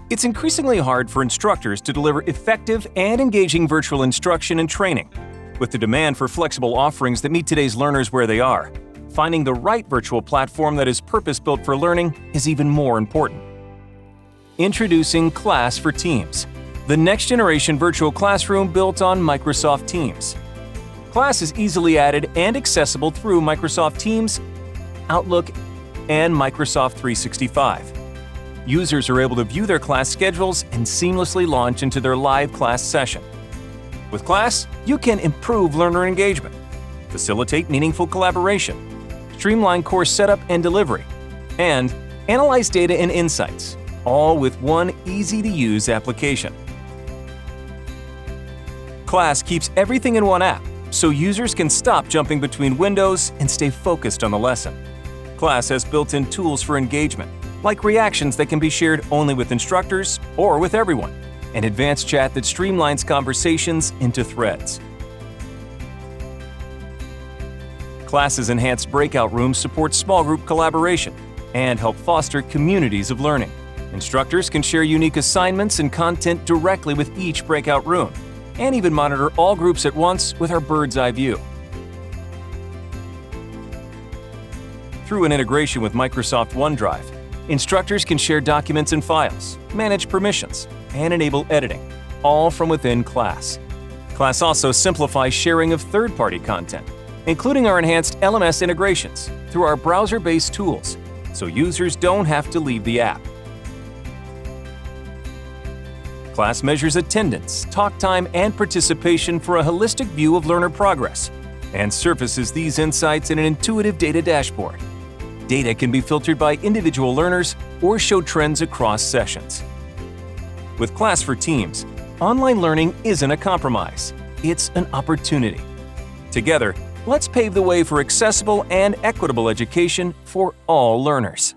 It's increasingly hard for instructors to deliver effective and engaging virtual instruction and training. With the demand for flexible offerings that meet today's learners where they are, finding the right virtual platform that is purpose-built for learning is even more important. Introducing Class for Teams, the next-generation virtual classroom built on Microsoft Teams. Class is easily added and accessible through Microsoft Teams, Outlook, and Microsoft 365. Users are able to view their class schedules and seamlessly launch into their live class session. With Class, you can improve learner engagement, facilitate meaningful collaboration, streamline course setup and delivery, and analyze data and insights, all with one easy-to-use application. Class keeps everything in one app, so users can stop jumping between windows and stay focused on the lesson. Class has built-in tools for engagement, like reactions that can be shared only with instructors or with everyone, and advanced chat that streamlines conversations into threads. Class's enhanced breakout rooms support small group collaboration and help foster communities of learning. Instructors can share unique assignments and content directly with each breakout room, and even monitor all groups at once with our bird's-eye view. Through an integration with Microsoft OneDrive, instructors can share documents and files, manage permissions, and enable editing, all from within Class. Class also simplifies sharing of third-party content, including our enhanced LMS integrations through our browser-based tools, so users don't have to leave the app. Class measures attendance, talk time, and participation for a holistic view of learner progress, and surfaces these insights in an intuitive data dashboard. Data can be filtered by individual learners or show trends across sessions. With Class for Teams, online learning isn't a compromise, it's an opportunity. Together, let's pave the way for accessible and equitable education for all learners.